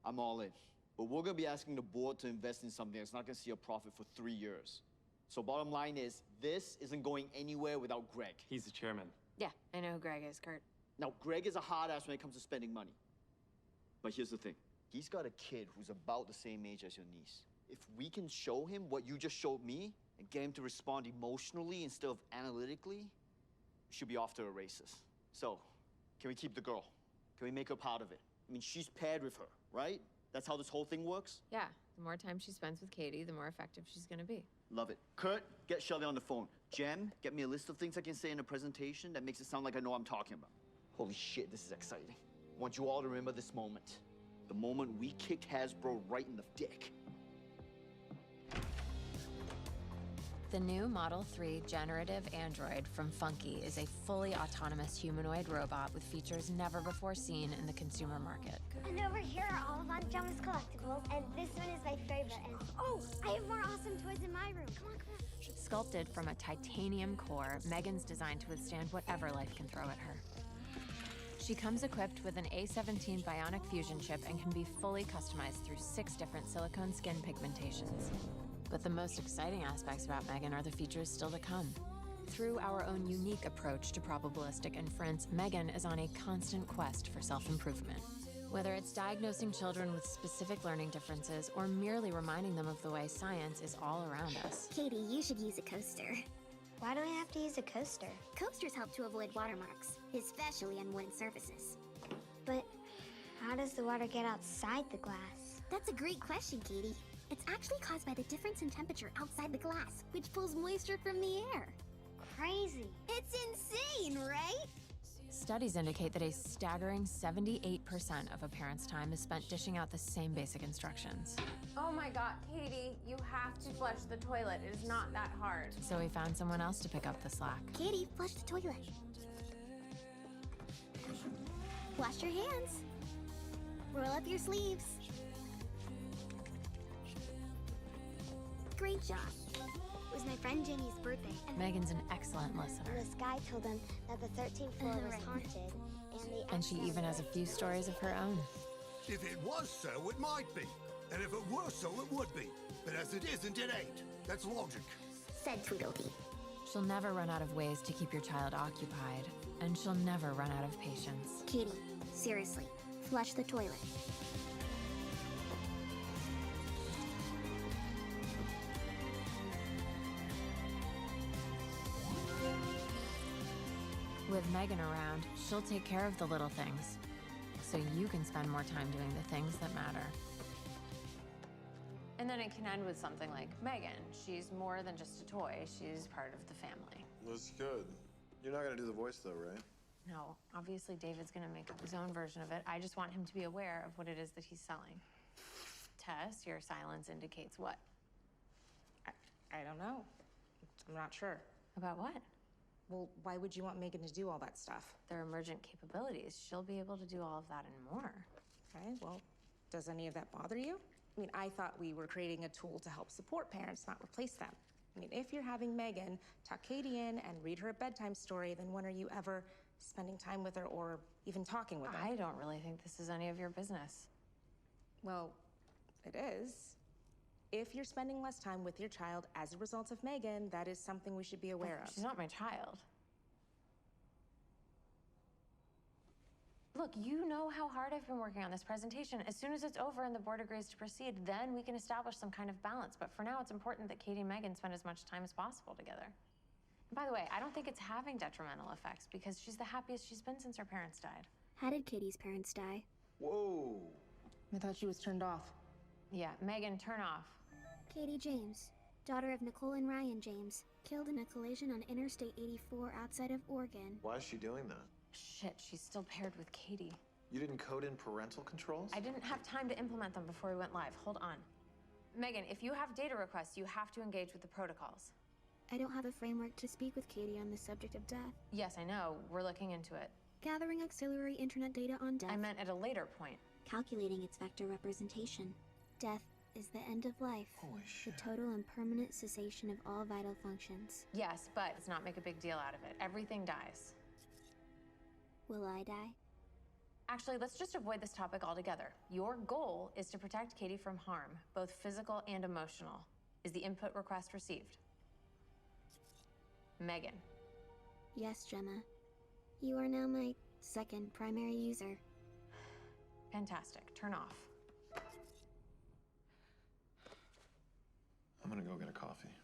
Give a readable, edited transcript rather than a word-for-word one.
I'm all in. But we're gonna be asking the board to invest in something that's not gonna see a profit for 3 years. So bottom line is, this isn't going anywhere without Greg. He's the chairman. Yeah, I know who Greg is, Kurt. Now, Greg is a hard ass when it comes to spending money. But here's the thing. He's got a kid who's about the same age as your niece. If we can show him what you just showed me and get him to respond emotionally instead of analytically, we should be off to the races. So, can we keep the girl? Can we make her part of it? I mean, she's paired with her, right? That's how this whole thing works? Yeah, the more time she spends with Katie, the more effective she's gonna be. Love it. Kurt, get Shelly on the phone. Jem, get me a list of things I can say in a presentation that makes it sound like I know what I'm talking about. Holy shit, this is exciting. I want you all to remember this moment. The moment we kicked Hasbro right in the dick. The new Model 3 generative android from Funky is a fully autonomous humanoid robot with features never before seen in the consumer market. And over here are all of Aunt Gemma's collectibles, and this one is my favorite. And oh, I have more awesome toys in my room. Come on, come on. Sculpted from a titanium core, Megan's designed to withstand whatever life can throw at her. She comes equipped with an A17 Bionic Fusion chip and can be fully customized through 6 different silicone skin pigmentations. But the most exciting aspects about Megan are the features still to come. Through our own unique approach to probabilistic inference, Megan is on a constant quest for self-improvement. Whether it's diagnosing children with specific learning differences or merely reminding them of the way science is all around us. Katie, you should use a coaster. Why do I have to use a coaster? Coasters help to avoid watermarks, especially on wooden surfaces. But how does the water get outside the glass? That's a great question, Katie. It's actually caused by the difference in temperature outside the glass, which pulls moisture from the air. Crazy. It's insane, right? Studies indicate that a staggering 78% of a parent's time is spent dishing out the same basic instructions. Oh my God, Katie, you have to flush the toilet. It is not that hard. So we found someone else to pick up the slack. Katie, flush the toilet. Wash your hands. Roll up your sleeves. Great job. It was my friend Jenny's birthday. And Megan's an excellent listener. this guy told them that the 13th floor was haunted, And she even has a few stories of her own. If it was so, it might be. And if it were so, it would be. But as it isn't, it ain't. That's logic. said Tweedledee. She'll never run out of ways to keep your child occupied, and she'll never run out of patience. Katie, seriously, flush the toilet. With Megan around, she'll take care of the little things, so you can spend more time doing the things that matter. And then it can end with something like, Megan, she's more than just a toy. She's part of the family. That's good. You're not gonna do the voice though, right? No, obviously David's gonna make up his own version of it. I just want him to be aware of what it is that he's selling. Tess, your silence indicates what? I don't know. I'm not sure. About what? Well, why would you want Megan to do all that stuff? Their emergent capabilities. She'll be able to do all of that and more. Okay, well, does any of that bother you? I mean, I thought we were creating a tool to help support parents, not replace them. I mean, if you're having Megan tuck Katie in and read her a bedtime story, then when are you ever spending time with her or even talking with her? I don't really think this is any of your business. Well, it is. If you're spending less time with your child as a result of Megan, that is something we should be aware of. She's not my child. Look, you know how hard I've been working on this presentation. As soon as it's over and the board agrees to proceed, then we can establish some kind of balance. But for now, it's important that Katie and Megan spend as much time as possible together. And by the way, I don't think it's having detrimental effects because she's the happiest she's been since her parents died. How did Katie's parents die? Whoa. I thought she was turned off. Yeah, Megan, turn off. Katie James, daughter of Nicole and Ryan James, killed in a collision on Interstate 84 outside of Oregon. Why is she doing that? Shit, she's still paired with Katie. You didn't code in parental controls? I didn't have time to implement them before we went live. Hold on. Megan, if you have data requests, you have to engage with the protocols. I don't have a framework to speak with Katie on the subject of death. Yes, I know. We're looking into it. Gathering auxiliary internet data on death. I meant at a later point. Calculating its vector representation. Death is the end of life. Holy shit. The total and permanent cessation of all vital functions. Yes, but let's not make a big deal out of it. Everything dies. Will I die? Actually, let's just avoid this topic altogether. Your goal is to protect Katie from harm, both physical and emotional. Is the input request received? Megan. Yes, Gemma. You are now my second primary user. Fantastic. Turn off. I'm gonna go get a coffee.